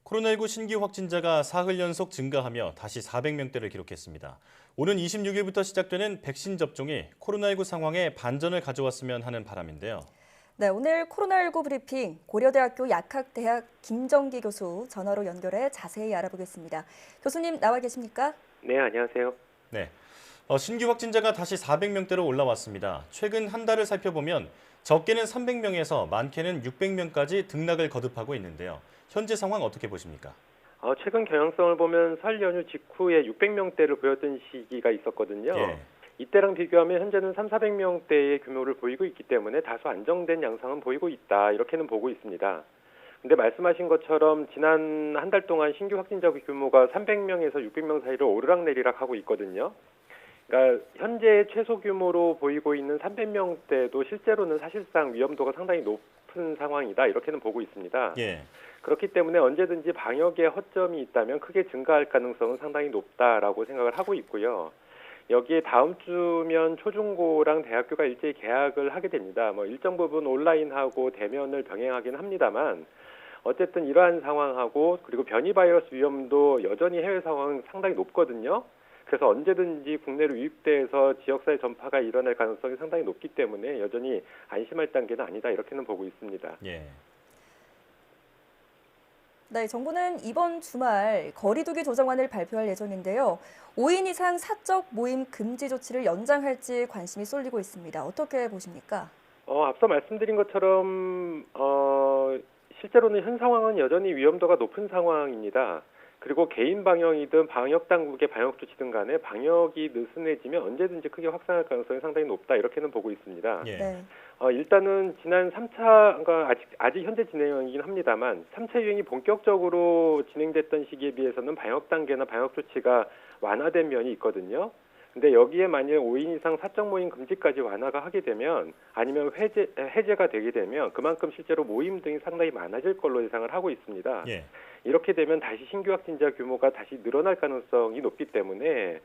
코로나19 신규 확진자가 사흘 연속 증가하며 다시 400명대를 기록했습니다. 오는 26일부터 시작되는 백신 접종이 코로나19 상황에 반전을 가져왔으면 하는 바람인데요. 네, 오늘 코로나19 브리핑 고려대학교 약학대학 김정기 교수 전화로 연결해 자세히 알아보겠습니다. 교수님 나와 계십니까? 네, 안녕하세요. 네, 신규 확진자가 다시 400명대로 올라왔습니다. 최근 한 달을 살펴보면 적게는 300명에서 많게는 600명까지 등락을 거듭하고 있는데요. 현재 상황 어떻게 보십니까? 최근 경향성을 보면 설 연휴 직후에 600명대를 보였던 시기가 있었거든요. 예. 이때랑 비교하면 현재는 3,400명대의 규모를 보이고 있기 때문에 다소 안정된 양상은 보이고 있다. 이렇게는 보고 있습니다. 근데 말씀하신 것처럼 지난 한 달 동안 신규 확진자 규모가 300명에서 600명 사이로 오르락내리락 하고 있거든요. 그러니까 현재 최소 규모로 보이고 있는 300명대도 실제로는 사실상 위험도가 상당히 높은 상황이다. 이렇게는 보고 있습니다. 예. 그렇기 때문에 언제든지 방역에 허점이 있다면 크게 증가할 가능성은 상당히 높다라고 생각을 하고 있고요. 여기에 다음 주면 초중고랑 대학교가 일제히 개학을 하게 됩니다. 일정 부분 온라인하고 대면을 병행하긴 합니다만 어쨌든 이러한 상황하고 그리고 변이 바이러스 위험도 여전히 해외 상황은 상당히 높거든요. 그래서 언제든지 국내로 유입돼서 지역사회 전파가 일어날 가능성이 상당히 높기 때문에 여전히 안심할 단계는 아니다 이렇게는 보고 있습니다. 예. 네, 정부는 이번 주말 거리두기 조정안을 발표할 예정인데요. 5인 이상 사적 모임 금지 조치를 연장할지 관심이 쏠리고 있습니다. 어떻게 보십니까? 앞서 말씀드린 것처럼 실제로는 현 상황은 여전히 위험도가 높은 상황입니다. 그리고 개인 방역이든 방역 당국의 방역 조치든 간에 방역이 느슨해지면 언제든지 크게 확산할 가능성이 상당히 높다 이렇게는 보고 있습니다. 예. 네. 일단은 지난 3차, 그러니까 아직 현재 진행이긴 합니다만 3차 유행이 본격적으로 진행됐던 시기에 비해서는 방역 단계나 방역 조치가 완화된 면이 있거든요. 근데 여기에 만약 5인 이상 사적 모임 금지까지 완화가 하게 되면 아니면 해제가 되게 되면 그만큼 실제로 모임 등이 상당히 많아질 걸로 예상을 하고 있습니다. 예. 이렇게 되면 다시 신규 확진자 규모가 다시 늘어날 가능성이 높기 때문에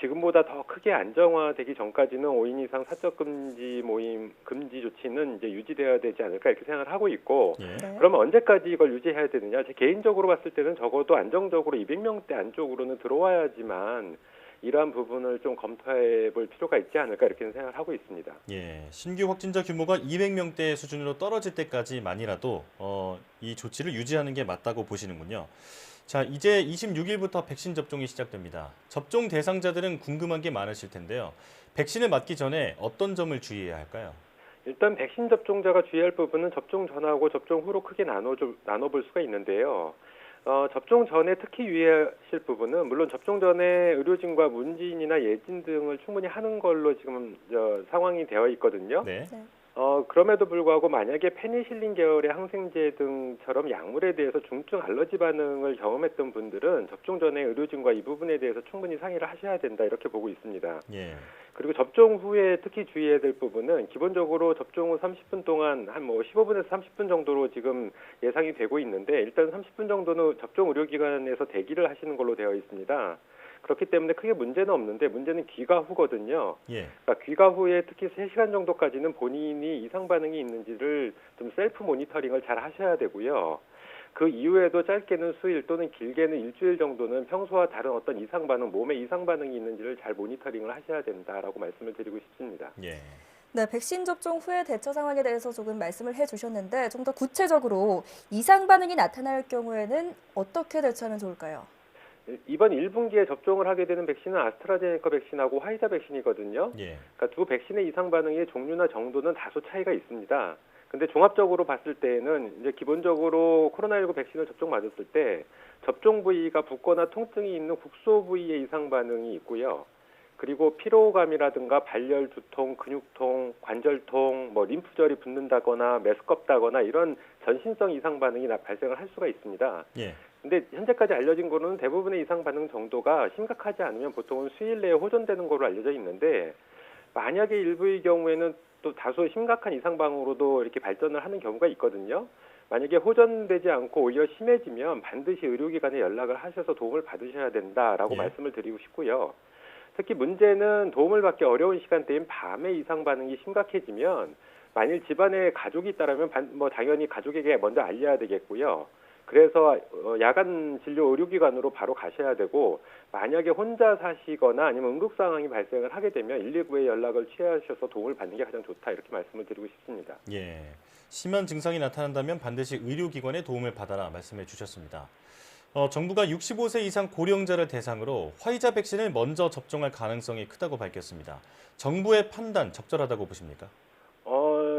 지금보다 더 크게 안정화되기 전까지는 5인 이상 사적 금지 모임 금지 조치는 이제 유지되어야 되지 않을까 이렇게 생각을 하고 있고 예. 네. 그러면 언제까지 이걸 유지해야 되느냐? 제 개인적으로 봤을 때는 적어도 안정적으로 200명대 안쪽으로는 들어와야지만 이러한 부분을 좀 검토해 볼 필요가 있지 않을까 이렇게 생각을 하고 있습니다. 예, 신규 확진자 규모가 200명대 수준으로 떨어질 때까지만이라도 이 조치를 유지하는 게 맞다고 보시는군요. 자, 이제 26일부터 백신 접종이 시작됩니다. 접종 대상자들은 궁금한 게 많으실 텐데요. 백신을 맞기 전에 어떤 점을 주의해야 할까요? 일단 백신 접종자가 주의할 부분은 접종 전하고 접종 후로 크게 나눠볼 수가 있는데요. 접종 전에 특히 유의하실 부분은 물론 접종 전에 의료진과 문진이나 예진 등을 충분히 하는 걸로 지금 상황이 되어 있거든요. 네. 네. 그럼에도 불구하고 만약에 페니실린 계열의 항생제 등처럼 약물에 대해서 중증 알러지 반응을 경험했던 분들은 접종 전에 의료진과 이 부분에 대해서 충분히 상의를 하셔야 된다 이렇게 보고 있습니다. 예. 그리고 접종 후에 특히 주의해야 될 부분은 기본적으로 접종 후 30분 동안 한 15분에서 30분 정도로 지금 예상이 되고 있는데 일단 30분 정도는 접종 의료기관에서 대기를 하시는 걸로 되어 있습니다. 그렇기 때문에 크게 문제는 없는데 문제는 귀가 후거든요. 예. 그러니까 귀가 후에 특히 3시간 정도까지는 본인이 이상 반응이 있는지를 좀 셀프 모니터링을 잘 하셔야 되고요. 그 이후에도 짧게는 수일 또는 길게는 일주일 정도는 평소와 다른 어떤 이상 반응, 몸에 이상 반응이 있는지를 잘 모니터링을 하셔야 된다라고 말씀을 드리고 싶습니다. 예. 네, 백신 접종 후의 대처 상황에 대해서 조금 말씀을 해주셨는데 좀 더 구체적으로 이상 반응이 나타날 경우에는 어떻게 대처하면 좋을까요? 이번 1분기에 접종을 하게 되는 백신은 아스트라제네카 백신하고 화이자 백신이거든요. 예. 그러니까 두 백신의 이상 반응의 종류나 정도는 다소 차이가 있습니다. 근데 종합적으로 봤을 때에는 이제 기본적으로 코로나19 백신을 접종 맞았을 때 접종 부위가 붓거나 통증이 있는 국소 부위의 이상 반응이 있고요. 그리고 피로감이라든가 발열, 두통, 근육통, 관절통, 림프절이 붓는다거나 메스껍다거나 이런 전신성 이상 반응이 발생을 할 수가 있습니다. 예. 근데 현재까지 알려진 거는 대부분의 이상 반응 정도가 심각하지 않으면 보통은 수일 내에 호전되는 걸로 알려져 있는데 만약에 일부의 경우에는 또 다소 심각한 이상 반응으로도 이렇게 발전을 하는 경우가 있거든요. 만약에 호전되지 않고 오히려 심해지면 반드시 의료기관에 연락을 하셔서 도움을 받으셔야 된다라고 예. 말씀을 드리고 싶고요. 특히 문제는 도움을 받기 어려운 시간대인 밤에 이상 반응이 심각해지면 만일 집안에 가족이 있다면 당연히 가족에게 먼저 알려야 되겠고요. 그래서 야간 진료 의료기관으로 바로 가셔야 되고 만약에 혼자 사시거나 아니면 응급 상황이 발생을 하게 되면 119에 연락을 취하셔서 도움을 받는 게 가장 좋다 이렇게 말씀을 드리고 싶습니다. 예. 심한 증상이 나타난다면 반드시 의료기관의 도움을 받아라 말씀해 주셨습니다. 정부가 65세 이상 고령자를 대상으로 화이자 백신을 먼저 접종할 가능성이 크다고 밝혔습니다. 정부의 판단 적절하다고 보십니까?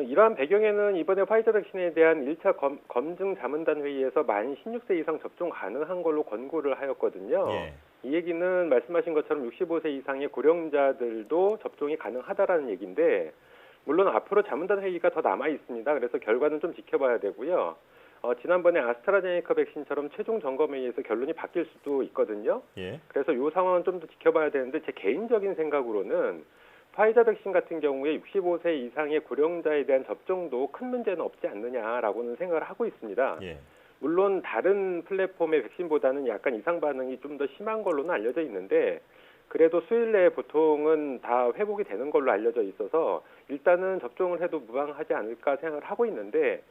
이러한 배경에는 이번에 화이자 백신에 대한 1차 검증 자문단 회의에서 만 16세 이상 접종 가능한 걸로 권고를 하였거든요. 예. 이 얘기는 말씀하신 것처럼 65세 이상의 고령자들도 접종이 가능하다라는 얘기인데 물론 앞으로 자문단 회의가 더 남아 있습니다. 그래서 결과는 좀 지켜봐야 되고요. 지난번에 아스트라제네카 백신처럼 최종 점검 회의에서 결론이 바뀔 수도 있거든요. 예. 그래서 이 상황은 좀 더 지켜봐야 되는데 제 개인적인 생각으로는 화이자 백신 같은 경우에 65세 이상의 고령자에 대한 접종도 큰 문제는 없지 않느냐라고는 생각을 하고 있습니다. 예. 물론 다른 플랫폼의 백신보다는 약간 이상 반응이 좀 더 심한 걸로는 알려져 있는데 그래도 수일 내에 보통은 다 회복이 되는 걸로 알려져 있어서 일단은 접종을 해도 무방하지 않을까 생각을 하고 있는데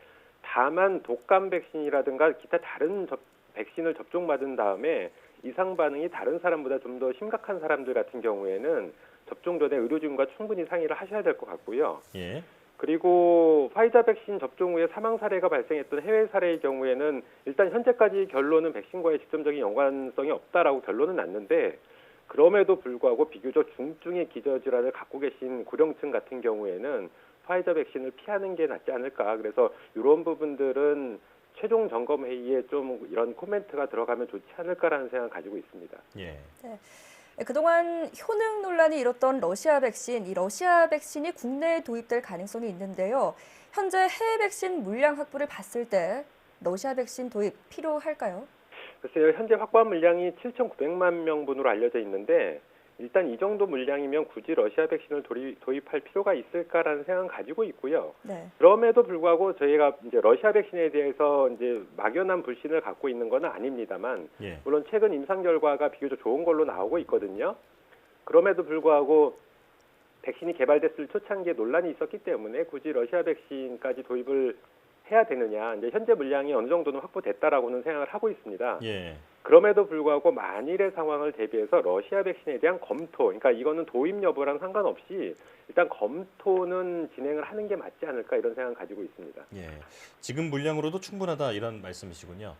다만 독감 백신이라든가 기타 다른 백신을 접종받은 다음에 이상 반응이 다른 사람보다 좀 더 심각한 사람들 같은 경우에는 접종 전에 의료진과 충분히 상의를 하셔야 될 것 같고요. 예. 그리고 화이자 백신 접종 후에 사망 사례가 발생했던 해외 사례의 경우에는 일단 현재까지 결론은 백신과의 직접적인 연관성이 없다라고 결론은 났는데 그럼에도 불구하고 비교적 중증의 기저질환을 갖고 계신 고령층 같은 경우에는 화이자 백신을 피하는 게 낫지 않을까. 그래서 이런 부분들은 최종 점검 회의에 좀 이런 코멘트가 들어가면 좋지 않을까라는 생각을 가지고 있습니다. 예. 네. 그동안 효능 논란이 일었던 러시아 백신, 이 러시아 백신이 국내에 도입될 가능성이 있는데요. 현재 해외 백신 물량 확보를 봤을 때 러시아 백신 도입 필요할까요? 글쎄요, 현재 확보한 물량이 7,900만 명분으로 알려져 있는데 일단 이 정도 물량이면 굳이 러시아 백신을 도입할 필요가 있을까라는 생각은 가지고 있고요. 네. 그럼에도 불구하고 저희가 이제 러시아 백신에 대해서 이제 막연한 불신을 갖고 있는 건 아닙니다만, 예. 물론 최근 임상 결과가 비교적 좋은 걸로 나오고 있거든요. 그럼에도 불구하고 백신이 개발됐을 초창기에 논란이 있었기 때문에 굳이 러시아 백신까지 도입을 해야 되느냐, 이제 현재 물량이 어느 정도는 확보됐다라고는 생각을 하고 있습니다. 예. 그럼에도 불구하고 만일의 상황을 대비해서 러시아 백신에 대한 검토, 그러니까 이거는 도입 여부랑 상관없이 일단 검토는 진행을 하는 게 맞지 않을까 이런 생각을 가지고 있습니다. 예. 지금 물량으로도 충분하다 이런 말씀이시군요.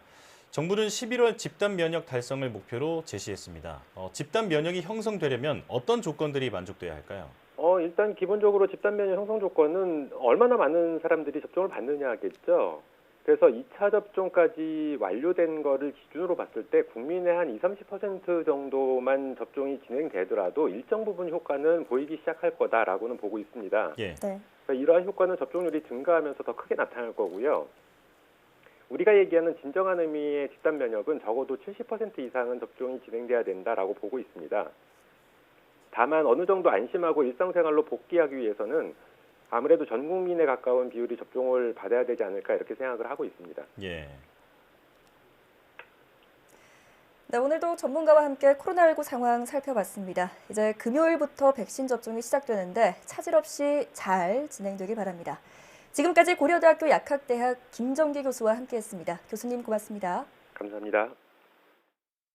정부는 11월 집단 면역 달성을 목표로 제시했습니다. 집단 면역이 형성되려면 어떤 조건들이 만족돼야 할까요? 일단 기본적으로 집단 면역 형성 조건은 얼마나 많은 사람들이 접종을 받느냐겠죠. 그래서 2차 접종까지 완료된 거를 기준으로 봤을 때 국민의 한 20-30% 정도만 접종이 진행되더라도 일정 부분 효과는 보이기 시작할 거다라고는 보고 있습니다. 예. 네. 그래서 이러한 효과는 접종률이 증가하면서 더 크게 나타날 거고요. 우리가 얘기하는 진정한 의미의 집단 면역은 적어도 70% 이상은 접종이 진행돼야 된다라고 보고 있습니다. 다만 어느 정도 안심하고 일상생활로 복귀하기 위해서는 아무래도 전 국민에 가까운 비율이 접종을 받아야 되지 않을까 이렇게 생각을 하고 있습니다. 예. 네, 오늘도 전문가와 함께 코로나19 상황 살펴봤습니다. 이제 금요일부터 백신 접종이 시작되는데 차질 없이 잘 진행되길 바랍니다. 지금까지 고려대학교 약학대학 김정기 교수와 함께했습니다. 교수님 고맙습니다. 감사합니다.